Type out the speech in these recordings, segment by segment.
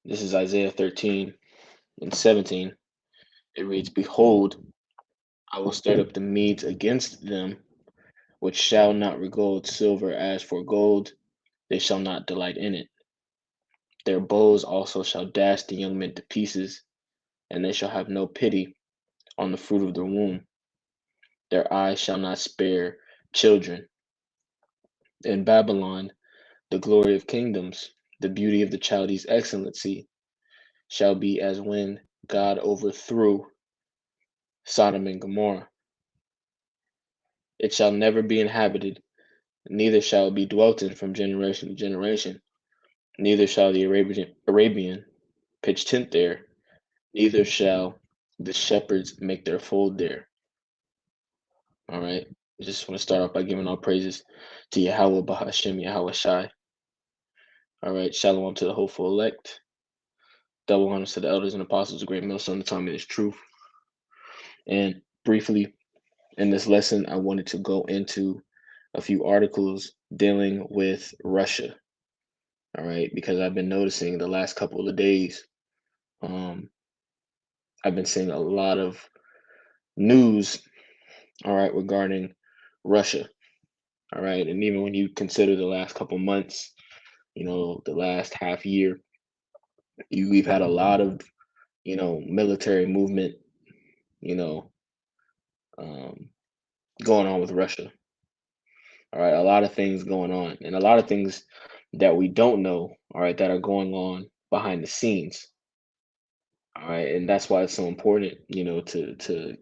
This is Isaiah 13 and 17. It reads, Behold, I will stir up the Medes against them, which shall not regard silver as for gold, they shall not delight in it. Their bows also shall dash the young men to pieces, and they shall have no pity on the fruit of their womb. Their eyes shall not spare children. In Babylon, the glory of kingdoms, the beauty of the Chaldees' excellency, shall be as when God overthrew Sodom and Gomorrah. It shall never be inhabited, neither shall it be dwelt in from generation to generation. Neither shall the Arabian pitch tent there, neither shall the shepherds make their fold there. All right. I just want to start off by giving all praises to Yahweh Bahashem Yahweh Shai. All right. Shalom to the hopeful elect. Double honors to the elders and apostles, of great millstone, the time it is truth. And briefly, in this lesson, I wanted to go into a few articles dealing with Russia. All right, because I've been noticing the last couple of days, um, I've been seeing a lot of news, all right, regarding Russia. All right, and even when you consider the last couple months, the last half year, we've had a lot of, military movement, you know, um, going on with Russia. All right, a lot of things going on, and a lot of things that we don't know, all right, that are going on behind the scenes. All right, and that's why it's so important, to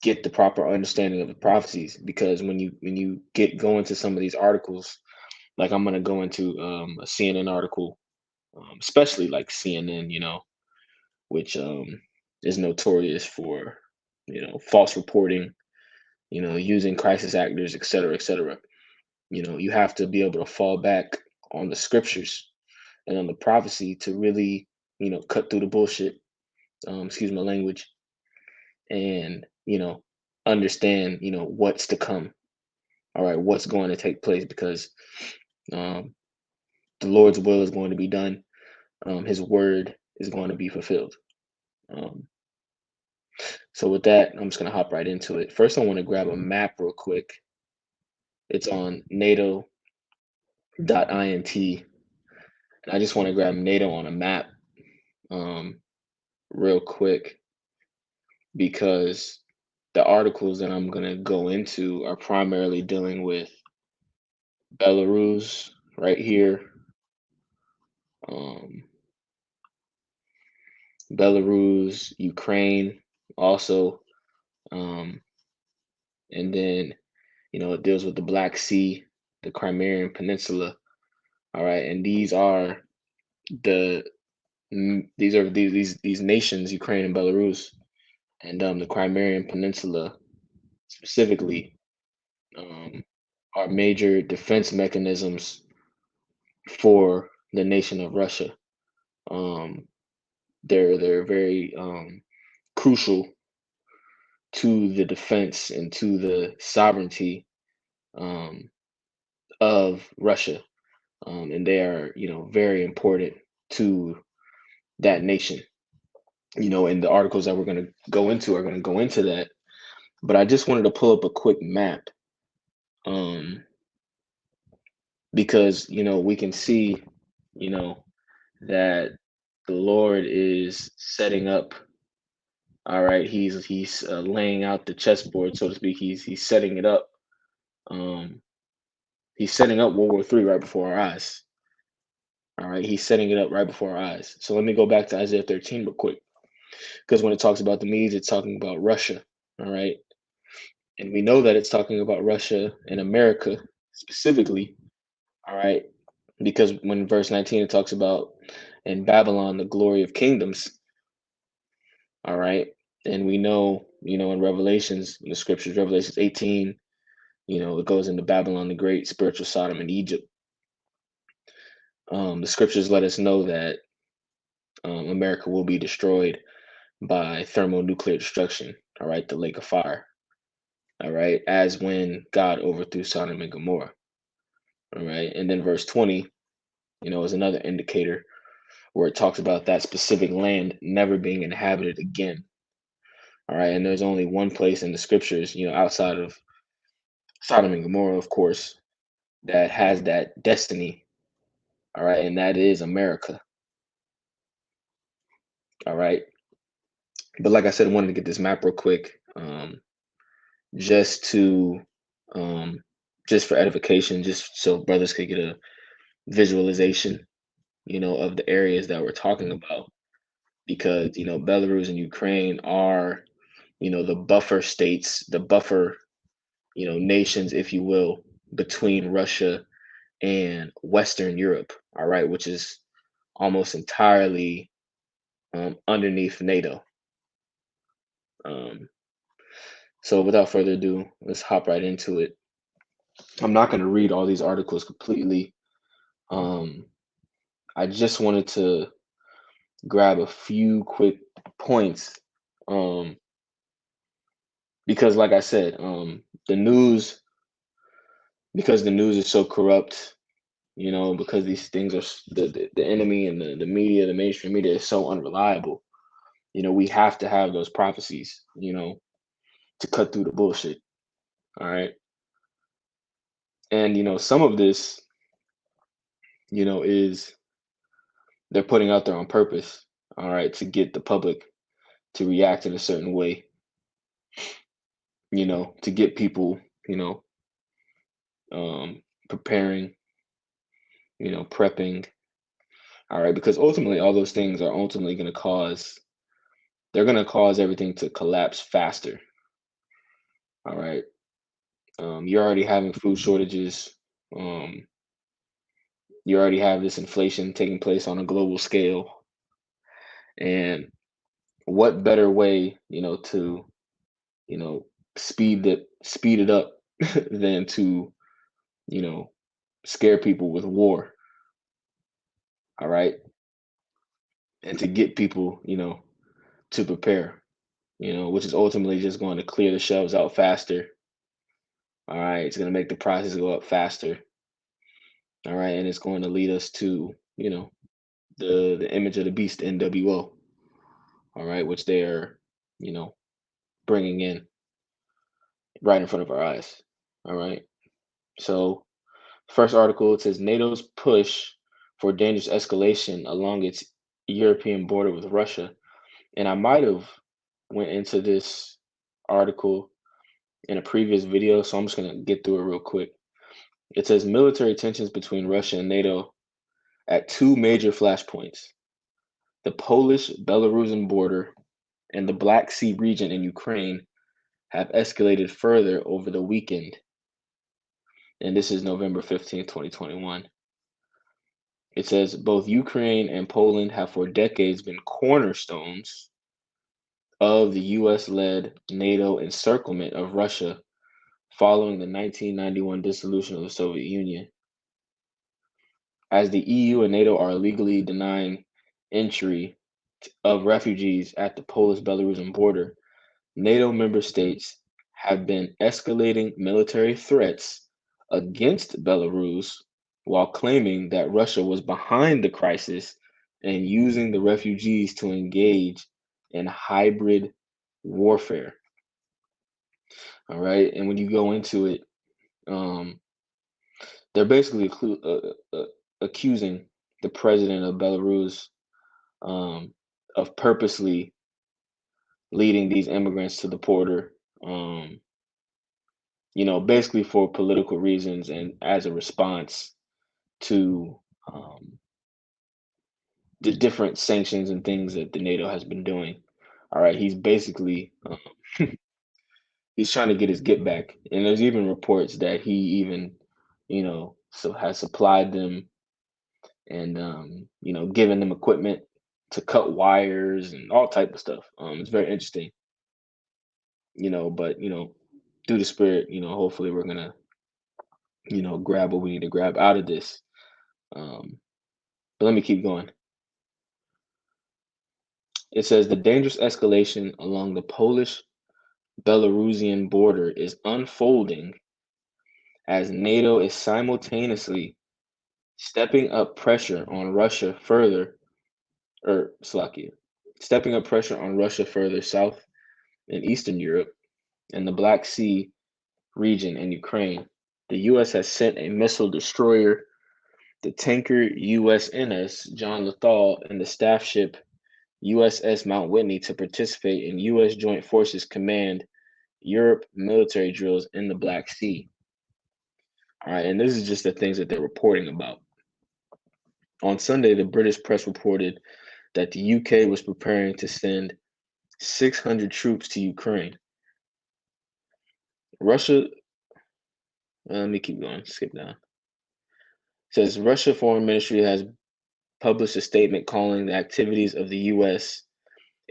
get the proper understanding of the prophecies, because when you get going to some of these articles, like I'm going to go into a CNN article, especially like CNN, which is notorious for false reporting, using crisis actors, et cetera, et cetera. You have to be able to fall back on the scriptures and on the prophecy to really cut through the bullshit, excuse my language, and understand what's to come. All right, what's going to take place, because um, the Lord's will is going to be done. His word is going to be fulfilled. Um, so with that, I'm just going to hop right into it. First, I want to grab a map real quick. It's on NATO.int, and I just want to grab NATO on a map um, real quick, because the articles that I'm going to go into are primarily dealing with Belarus right here, um, Belarus, Ukraine also, um, and then it deals with the Black Sea, the Crimean Peninsula. All right, and the these nations, Ukraine and Belarus, and the Crimean Peninsula specifically, um, are major defense mechanisms for the nation of Russia. Um, they're very crucial to the defense and to the sovereignty um, of Russia, and they are very important to that nation. And the articles that we're going to go into are going to go into that. But I just wanted to pull up a quick map, um, because we can see you know that the Lord is setting up. All right, he's laying out the chessboard, so to speak. He's setting it up. Um, he's setting up World War III right before our eyes. All right, he's setting it up right before our eyes. So let me go back to Isaiah 13 real quick, because when it talks about the Medes, it's talking about Russia. All right, and we know that it's talking about Russia and America specifically. All right, because when verse 19 it talks about in Babylon the glory of kingdoms. All right, and we know in Revelations, in the scriptures, Revelations 18, it goes into Babylon the Great, spiritual Sodom and Egypt. The scriptures let us know that America will be destroyed by thermonuclear destruction. All right, the lake of fire. All right, as when God overthrew Sodom and Gomorrah. All right, and then verse 20, is another indicator where it talks about that specific land never being inhabited again. All right, and there's only one place in the scriptures, outside of Sodom and Gomorrah, of course, that has that destiny. All right, and that is America. All right, but like I said, I wanted to get this map real quick, just to, um, just for edification, just so brothers could get a visualization, of the areas that we're talking about, because Belarus and Ukraine are, the buffer states, the buffer, nations, if you will, between Russia and Western Europe. All right, which is almost entirely underneath NATO. Um, so without further ado, let's hop right into it. I'm not going to read all these articles completely. I just wanted to grab a few quick points, um, because, like I said, the news, because the news is so corrupt, because these things are the enemy, and the media, the mainstream media is so unreliable. We have to have those prophecies, to cut through the bullshit. All right. And, some of this, is they're putting out there on purpose, all right, to get the public to react in a certain way, to get people, preparing, prepping. All right. Because ultimately, all those things are ultimately going to they're going to cause everything to collapse faster. All right. You're already having food shortages. Um, you already have this inflation taking place on a global scale. And what better way, to, you know, speed it up than to, you know, scare people with war. All right. And to get people, to prepare, which is ultimately just going to clear the shelves out faster. All right. It's going to make the prices go up faster. All right. And it's going to lead us to, the image of the beast, NWO. All right. Which they're, you know, bringing in right in front of our eyes. All right. So, first article, it says NATO's push for dangerous escalation along its European border with Russia. And I might have went into this article in a previous video, so I'm just going to get through it real quick. It says military tensions between Russia and NATO at two major flashpoints: the Polish-Belarusian border and the Black Sea region in Ukraine have escalated further over the weekend. And this is November 15th, 2021. It says both Ukraine and Poland have for decades been cornerstones of the US-led NATO encirclement of Russia following the 1991 dissolution of the Soviet Union. As the EU and NATO are illegally denying entry of refugees at the Polish-Belarusian border, NATO member states have been escalating military threats against Belarus while claiming that Russia was behind the crisis and using the refugees to engage in hybrid warfare. All right. And when you go into it, they're basically accusing the president of Belarus, of purposely leading these immigrants to the border, basically for political reasons and as a response to, the different sanctions and things that the NATO has been doing. All right, he's basically, he's trying to get his get back, and there's even reports that he even, so has supplied them and, given them equipment to cut wires and all type of stuff. It's very interesting, but through the spirit, hopefully we're gonna, grab what we need to grab out of this. Um, but let me keep going. It says the dangerous escalation along the Polish Belarusian border is unfolding as NATO is simultaneously stepping up pressure on Russia further or Slovakia, stepping up pressure on Russia further south in Eastern Europe and the Black Sea region and Ukraine. The U.S. has sent a missile destroyer, the tanker USNS John Lethal, and the staff ship USS Mount Whitney to participate in U.S. Joint Forces Command Europe military drills in the Black Sea. All right, and this is just the things that they're reporting about. On Sunday, the British press reported that the UK was preparing to send 600 troops to Ukraine. Russia, let me keep going, skip down. It says Russia Foreign Ministry has published a statement calling the activities of the US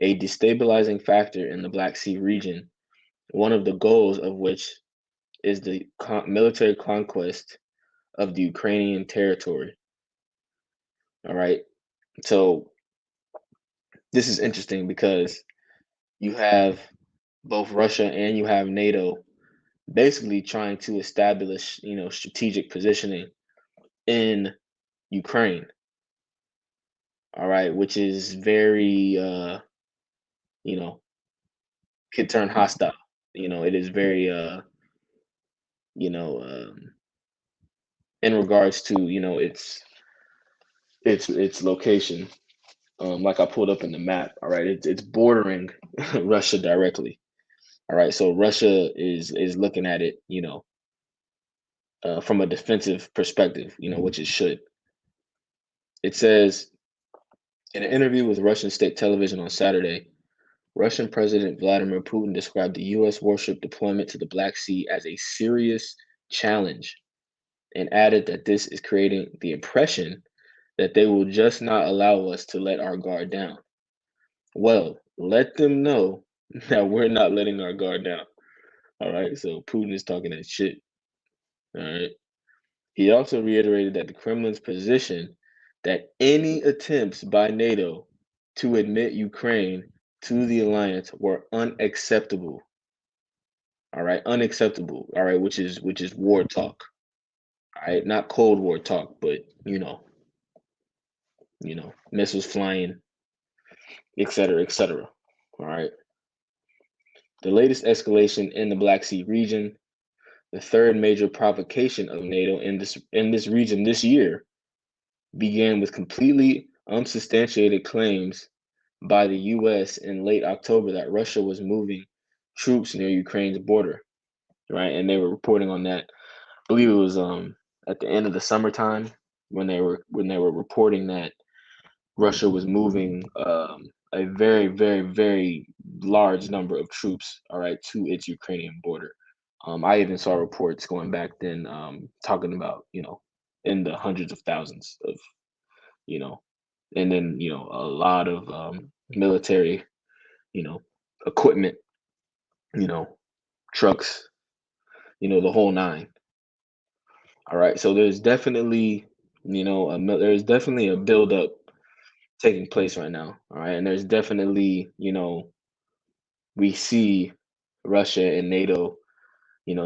a destabilizing factor in the Black Sea region, one of the goals of which is the military conquest of the Ukrainian territory. All right. So this is interesting because you have both Russia and you have NATO basically trying to establish, strategic positioning in Ukraine. All right, which is very, could turn hostile. It is very, you know, um, in regards to, its location. Like I pulled up in the map. All right, it's bordering Russia directly. All right, so Russia is looking at it, from a defensive perspective, which it should. It says in an interview with Russian state television on Saturday, Russian President Vladimir Putin described the U.S. warship deployment to the Black Sea as a serious challenge and added that this is creating the impression that they will just not allow us to let our guard down. Well, let them know that we're not letting our guard down. All right, so Putin is talking that shit. All right. He also reiterated that the Kremlin's position that any attempts by NATO to admit Ukraine to the alliance were unacceptable. All right, unacceptable. All right, which is war talk. All right, not Cold War talk, but missiles flying, etc., etc. All right. The latest escalation in the Black Sea region, the third major provocation of NATO in this region this year, began with completely unsubstantiated claims by the U.S. in late October that Russia was moving troops near Ukraine's border, right? And they were reporting on that. I believe it was at the end of the summertime when they were reporting that Russia was moving a very, very, very large number of troops, all right, to its Ukrainian border. I even saw reports going back then talking about, in the hundreds of thousands of, you know, and then, a lot of military, you know, equipment, you know, trucks, the whole nine. All right. So there's definitely, there's definitely a buildup taking place right now. All right. And there's definitely, we see Russia and NATO,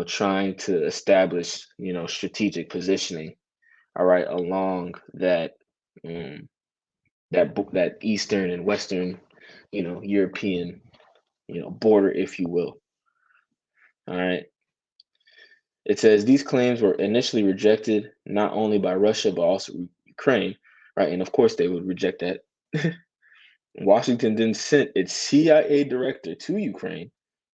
trying to establish, strategic positioning, all right, along um, that eastern and western, European, border, if you will. All right. It says these claims were initially rejected not only by Russia but also Ukraine, right? And of course they would reject that. Washington then sent its CIA director to Ukraine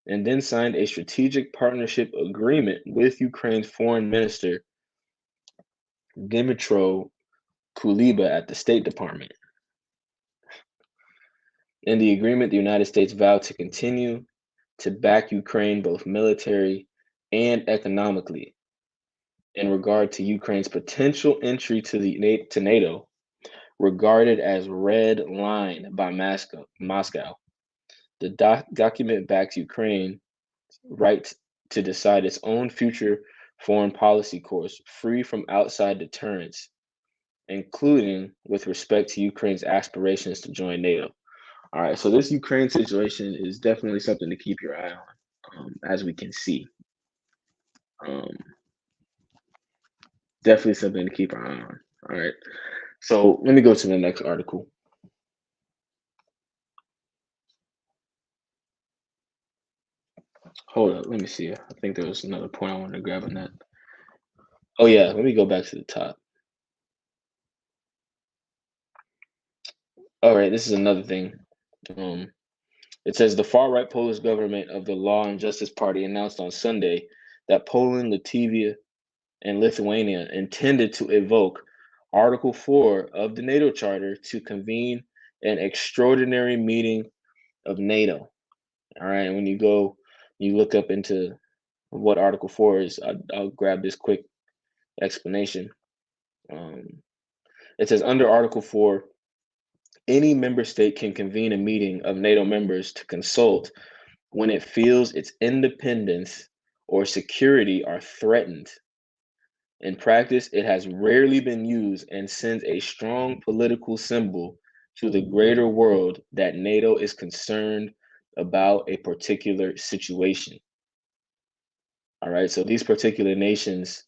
and then signed a strategic partnership agreement with Ukraine's foreign minister Dmytro Kuleba at the State Department. In the agreement, the United States vowed to continue to back Ukraine both military and economically. In regard to Ukraine's potential entry to NATO, regarded as red line by Moscow, the document backs Ukraine's right to decide its own future foreign policy course, free from outside deterrence, including with respect to Ukraine's aspirations to join NATO. All right, so this Ukraine situation is definitely something to keep your eye on, as we can see. Um, Definitely something to keep our eye on. All right, so let me go to the next article. Hold up, let me see. I think there was another point I wanted to grab on that. Oh yeah, let me go back to the top. All right, this is another thing. Um, it says the far-right Polish government of the Law and Justice Party announced on Sunday that Poland, Latvia, and Lithuania intended to evoke Article 4 of the NATO Charter to convene an extraordinary meeting of NATO. All right, and when you look up into what Article 4 is, I'll grab this quick explanation. Um, it says under Article 4, any member state can convene a meeting of NATO members to consult when it feels its independence or security are threatened. In practice, it has rarely been used and sends a strong political symbol to the greater world that NATO is concerned about a particular situation. All right, so these particular nations,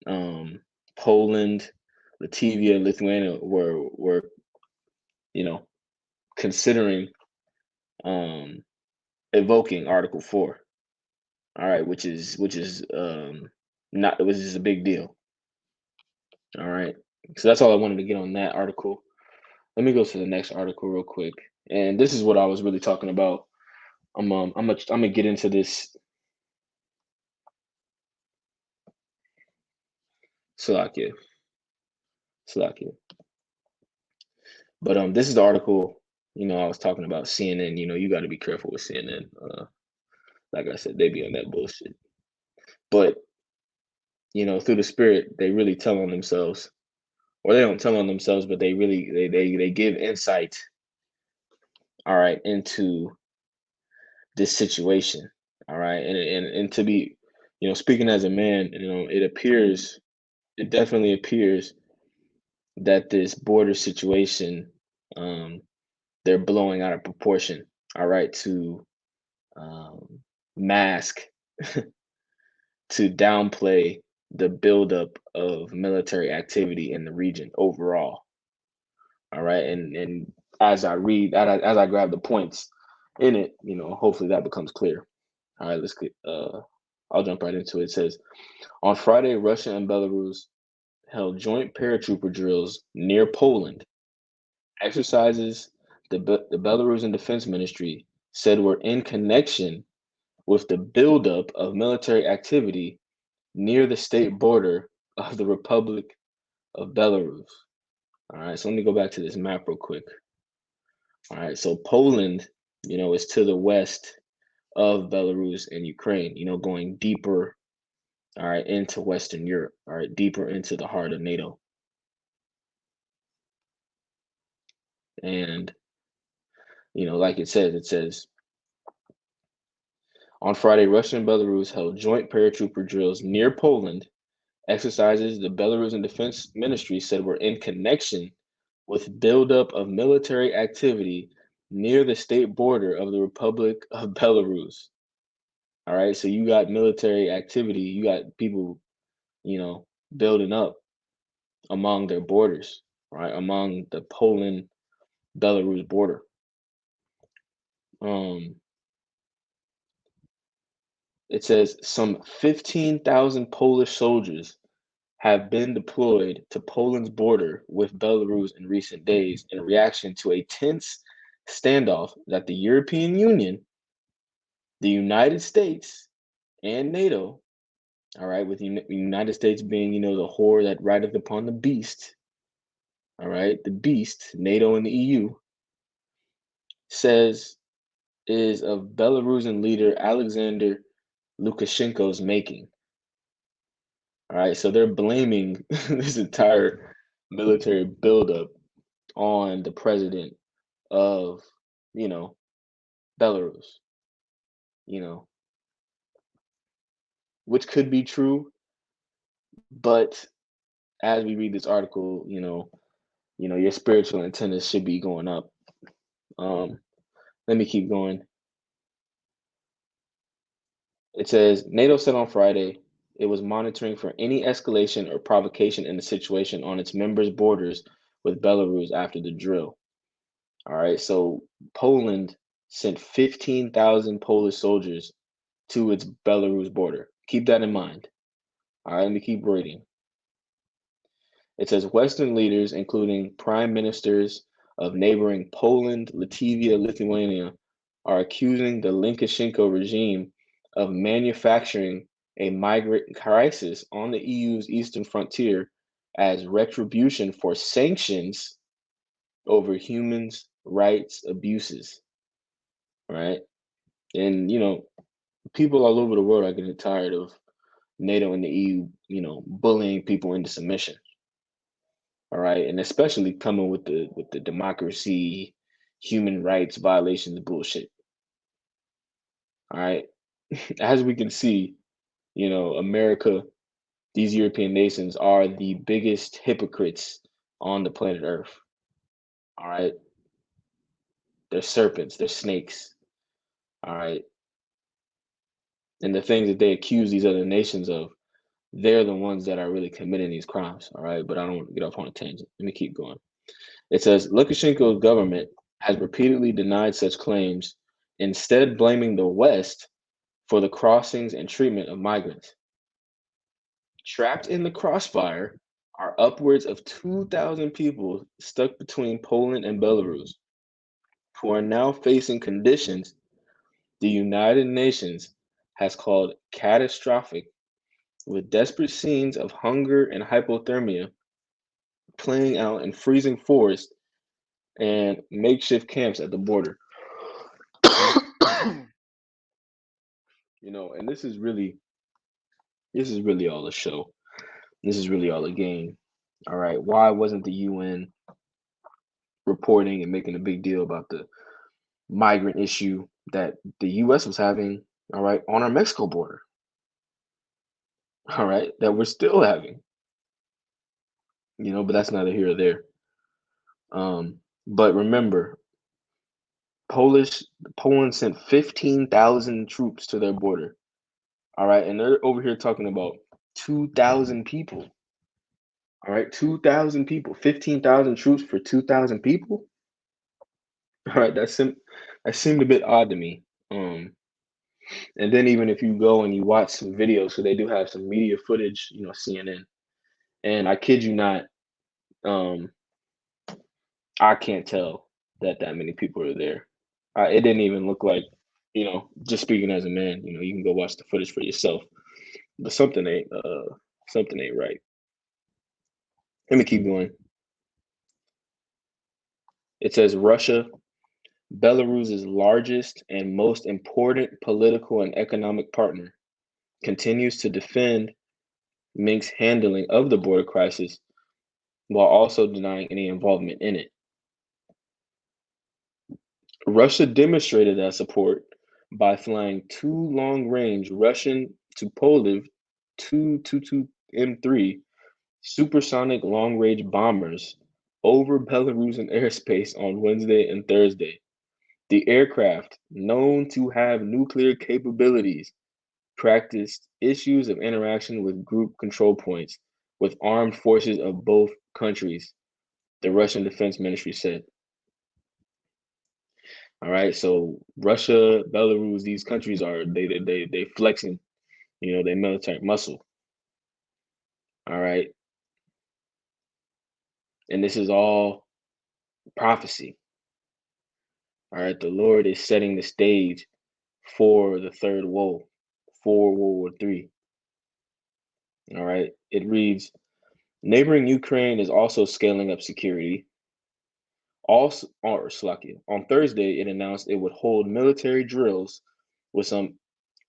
um, Poland, Latvia, Lithuania, were you know considering um, evoking Article 4. All right, which is not which is a big deal. All right, so that's all I wanted to get on that article. Let me go to the next article real quick, and this is what I was really talking about. I'm gonna get into this. Slovakia, Slovakia. But this is the article. I was talking about CNN. You got to be careful with CNN. Like I said, they be on that bullshit. But through the spirit, they really tell on themselves, or they don't tell on themselves, but they give insight. All right, into this situation. All right, and to be, speaking as a man, it definitely appears that this border situation, um, they're blowing out of proportion. All right, to um, mask to downplay the buildup of military activity in the region overall. All right, and as I read, as I grab the points in it, hopefully that becomes clear. All right, let's get. I'll jump right into it. It says on Friday, Russia and Belarus held joint paratrooper drills near Poland. Exercises the Belarusian Defense Ministry said were in connection with the buildup of military activity near the state border of the Republic of Belarus. All right, so let me go back to this map real quick. All right, so Poland, is to the west of Belarus and Ukraine, going deeper, all right, into Western Europe, all right, deeper into the heart of NATO. And, like it says, on Friday, Russia and Belarus held joint paratrooper drills near Poland. Exercises the Belarusian Defense Ministry said were in connection with buildup of military activity near the state border of the Republic of Belarus. All right, so you got military activity, you got people, building up among their borders, right, among the Poland Belarus border. Um, it says some 15,000 Polish soldiers have been deployed to Poland's border with Belarus in recent days in reaction to a tense standoff that the European Union, the United States, and NATO, all right, with the United States being, the whore that rideth upon the beast, all right, the beast, NATO and the EU, says is of Belarusian leader Alexander Lukashenko's making. All right, so they're blaming this entire military buildup on the president of, you know, Belarus, you know, which could be true, but as we read this article, your spiritual antennas should be going up. Let me keep going. It says NATO said on Friday it was monitoring for any escalation or provocation in the situation on its members' borders with Belarus after the drill. All right, so Poland sent 15,000 Polish soldiers to its Belarus border. Keep that in mind. All right, let me keep reading. It says Western leaders, including prime ministers of neighboring Poland, Latvia, Lithuania, are accusing the Lukashenko regime of manufacturing a migrant crisis on the EU's eastern frontier as retribution for sanctions over human rights abuses. Right? And people all over the world are getting tired of NATO and the EU, bullying people into submission. All right, and especially coming with the democracy, human rights violations bullshit. All right, as we can see, America, these European nations are the biggest hypocrites on the planet Earth. All right, they're serpents, they're snakes. All right, and the things that they accuse these other nations of, they're the ones that are really committing these crimes. All right, but I don't want to get off on a tangent. Let me keep going. It says Lukashenko's government has repeatedly denied such claims, instead blaming the West for the crossings and treatment of migrants. Trapped in the crossfire are upwards of 2,000 people stuck between Poland and Belarus, who are now facing conditions the United Nations has called catastrophic, with desperate scenes of hunger and hypothermia playing out in freezing forests and makeshift camps at the border. And this is really all a show. This is really all a game. All right. Why wasn't the UN reporting and making a big deal about the migrant issue that the US was having, all right, on our Mexico border? All right, that we're still having. But that's neither here or there. But remember, Poland sent 15,000 troops to their border. All right, and they're over here talking about 2,000 people. All right, 2,000 people, 15,000 troops for 2,000 people. All right, that seemed a bit odd to me. And then even if you go and you watch some videos, so they do have some media footage, CNN, and I kid you not, I can't tell that many people are there. It didn't even look like, just speaking as a man, you can go watch the footage for yourself. But something ain't right. Let me keep going. It says Russia, Belarus's largest and most important political and economic partner, continues to defend Minsk's handling of the border crisis while also denying any involvement in it. Russia demonstrated that support by flying two long-range Russian Tupolev Tu-22M3 supersonic long-range bombers over Belarusian airspace on Wednesday and Thursday. The aircraft, known to have nuclear capabilities, practiced issues of interaction with group control points with armed forces of both countries, the Russian Defense Ministry said. All right, so Russia, Belarus, these countries are they flexing, their military muscle. All right, and this is all prophecy. All right, the Lord is setting the stage for the third woe, for World War III. All right, it reads, neighboring Ukraine is also scaling up security. Also, or Slovakia. On Thursday, it announced it would hold military drills with some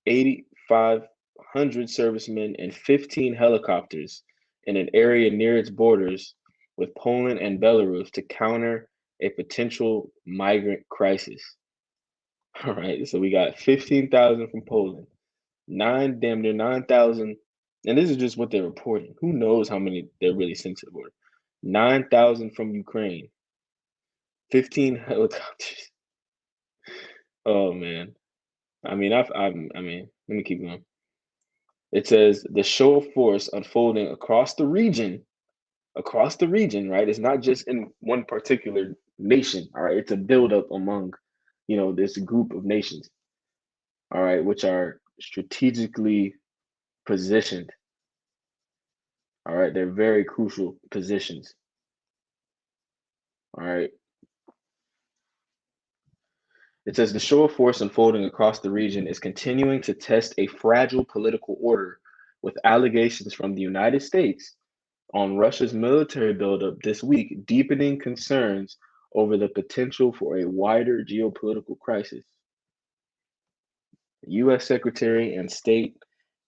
8,500 servicemen and 15 helicopters in an area near its borders with Poland and Belarus to counter a potential migrant crisis. All right, so we got 15,000 from Poland, damn near 9,000, and this is just what they're reporting. Who knows how many they're really sent to the border? 9,000 from Ukraine, 15 helicopters. Oh man, I mean, let me keep going. It says the show of force unfolding across the region, right? It's not just in one particular nation, all right? It's a buildup among, this group of nations, all right, which are strategically positioned. All right, they're very crucial positions. All right. It says the show of force unfolding across the region is continuing to test a fragile political order, with allegations from the United States on Russia's military buildup this week deepening concerns over the potential for a wider geopolitical crisis. U.S. Secretary and State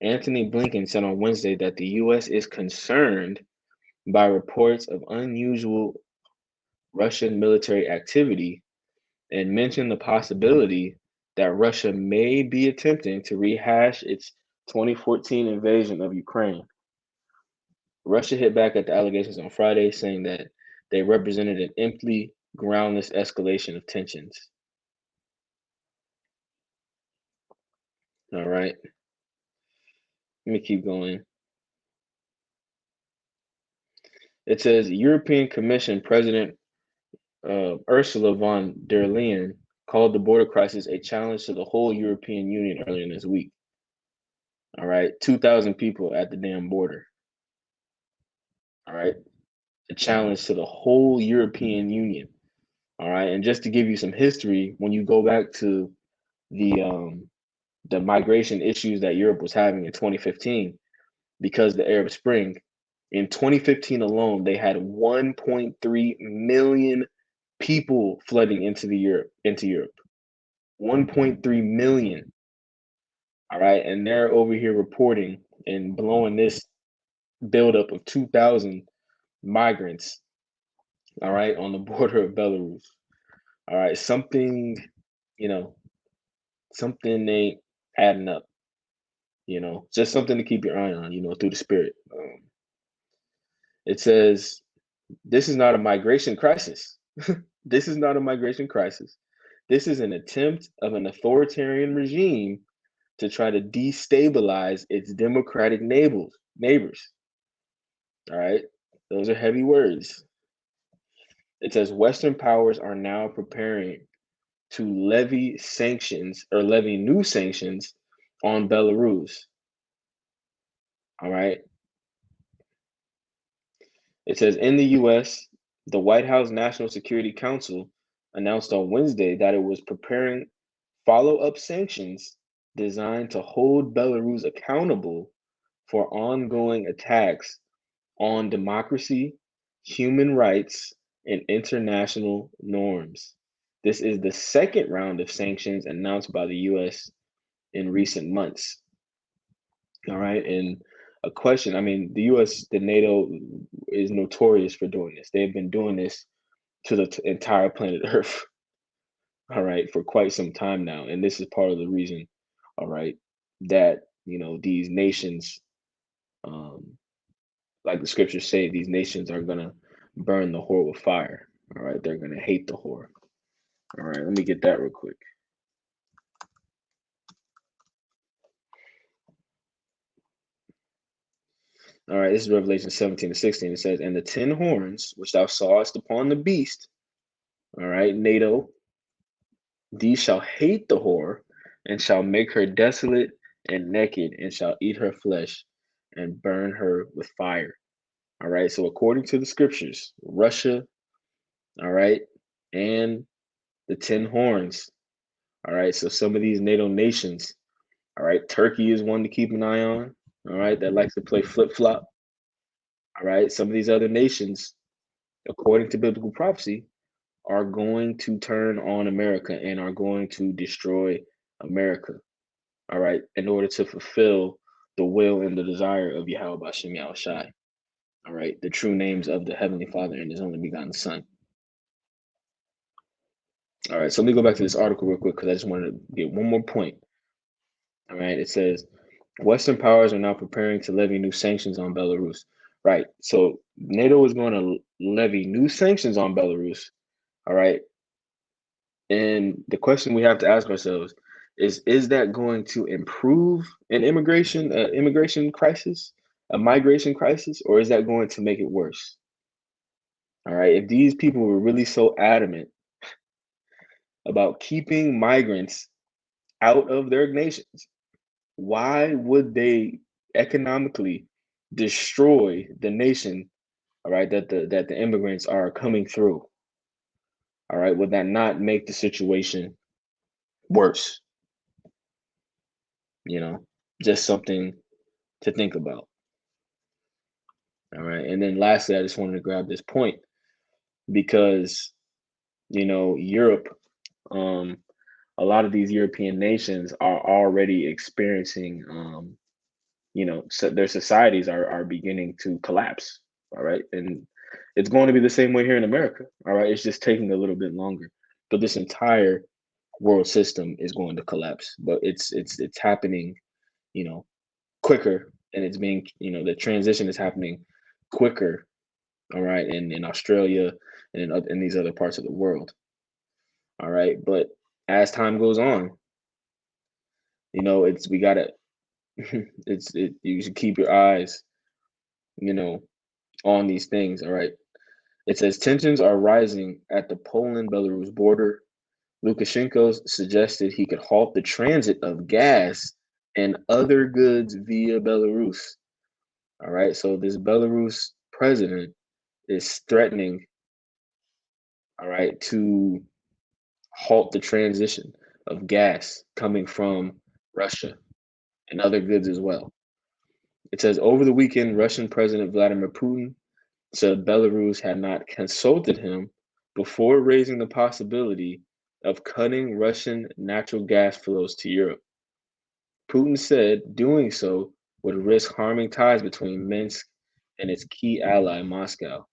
Antony Blinken said on Wednesday that the U.S. is concerned by reports of unusual Russian military activity and mentioned the possibility that Russia may be attempting to rehash its 2014 invasion of Ukraine. Russia hit back at the allegations on Friday, saying that they represented an empty, groundless escalation of tensions. All right, let me keep going. It says European Commission President Ursula von der Leyen called the border crisis a challenge to the whole European Union earlier this week. All right, 2,000 people at the damn border. All right, a challenge to the whole European Union. All right, and just to give you some history, when you go back to the migration issues that Europe was having in 2015, because the Arab Spring, in 2015 alone, they had 1.3 million people flooding into Europe. 1.3 million. All right, and they're over here reporting and blowing this buildup of 2,000 migrants. All right, on the border of Belarus. All right, something, you know, something ain't adding up. Just something to keep your eye on. Through the spirit. It says this is not a migration crisis. This is not a migration crisis. This is an attempt of an authoritarian regime to try to destabilize its democratic neighbors. All right. Those are heavy words. It says Western powers are now preparing to levy new sanctions on Belarus. All right. It says in the US, the White House National Security Council announced on Wednesday that it was preparing follow-up sanctions designed to hold Belarus accountable for ongoing attacks on democracy, human rights, and international norms. This is the second round of sanctions announced by the US in recent months. All right. And a question, the US, the NATO is notorious for doing this. They've been doing this to the entire planet Earth, all right, for quite some time now. And this is part of the reason, all right, that, these nations, like the scriptures say, these nations are going to burn the whore with fire. All right. They're going to hate the whore. All right. Let me get that real quick. All right. This is Revelation 17-16. It says, and the 10 horns which thou sawest upon the beast, all right, NATO, these shall hate the whore and shall make her desolate and naked and shall eat her flesh and burn her with fire. All right. So according to the scriptures, Russia, all right, and the 10 horns. All right. So some of these NATO nations, all right, Turkey is one to keep an eye on. All right. That likes to play flip flop. All right. Some of these other nations, according to biblical prophecy, are going to turn on America and are going to destroy America. All right. In order to fulfill the will and the desire of Yahweh Bashem Yahushai. All right. The true names of the Heavenly Father and His only begotten Son. All right. So let me go back to this article real quick because I just wanted to get one more point. All right. It says Western powers are now preparing to levy new sanctions on Belarus. Right. So NATO is going to levy new sanctions on Belarus. All right. And the question we have to ask ourselves is that going to improve an immigration crisis, a migration crisis, or is that going to make it worse? All right. If these people were really so adamant about keeping migrants out of their nations, Why would they economically destroy the nation, all right, that the immigrants are coming through? All right, would that not make the situation worse? You know, just something to think about. All right. And then lastly, I just wanted to grab this point because, Europe, um, a lot of these European nations are already experiencing, so their societies are beginning to collapse. All right. And it's going to be the same way here in America. All right. It's just taking a little bit longer. But this entire world system is going to collapse. But it's happening, you know, quicker, and it's being, the transition is happening quicker, all right, in Australia and in these other parts of the world, all right. But as time goes on, it's we gotta you should keep your eyes, you know, on these things, all right. It says tensions are rising at the Poland-Belarus border. Lukashenko suggested he could halt the transit of gas and other goods via Belarus. All right, so this Belarus president is threatening, all right, to halt the transition of gas coming from Russia and other goods as well. It says over the weekend, Russian President Vladimir Putin said Belarus had not consulted him before raising the possibility of cutting Russian natural gas flows to Europe. Putin said doing so would risk harming ties between Minsk and its key ally, Moscow.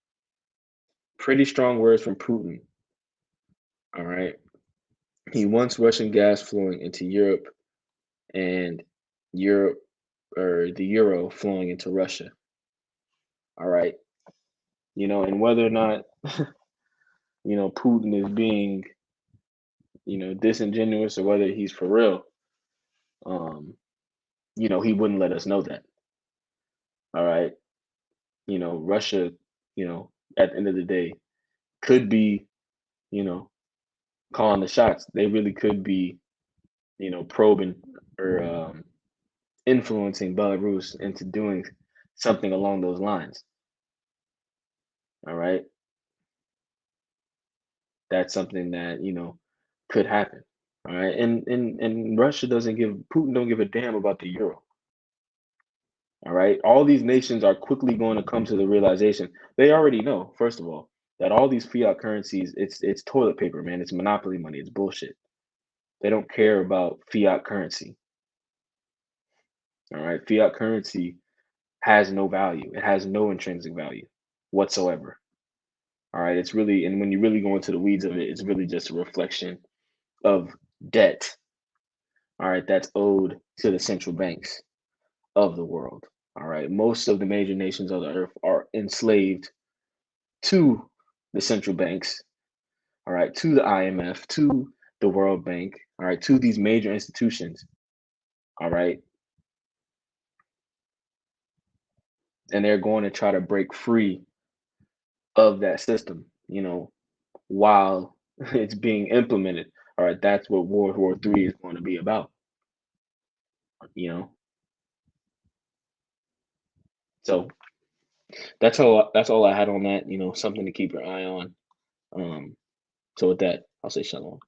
Pretty strong words from Putin, all right? He wants Russian gas flowing into Europe and Europe or the euro flowing into Russia. All right. And whether or not, Putin is being, disingenuous, or whether he's for real, um, he wouldn't let us know that. All right. Russia, at the end of the day, could be, you know, calling the shots. They really could be, probing or influencing Belarus into doing something along those lines. All right. That's something that, could happen. All right. And Russia doesn't give Putin don't give a damn about the euro. All right. All these nations are quickly going to come to the realization. They already know, first of all, that all these fiat currencies, it's toilet paper, man. It's monopoly money. It's bullshit. They don't care about fiat currency. All right. Fiat currency has no value. It has no intrinsic value whatsoever. All right. It's really, and when you really go into the weeds of it, it's really just a reflection of debt. All right. That's owed to the central banks of the world. All right. Most of the major nations of the earth are enslaved to the central banks. All right. To the IMF, to the World Bank. All right. To these major institutions. All right. And they're going to try to break free of that system, while it's being implemented. All right. That's what World War III is going to be about, you know. So that's all I had on that, something to keep your eye on. So with that, I'll say shalom.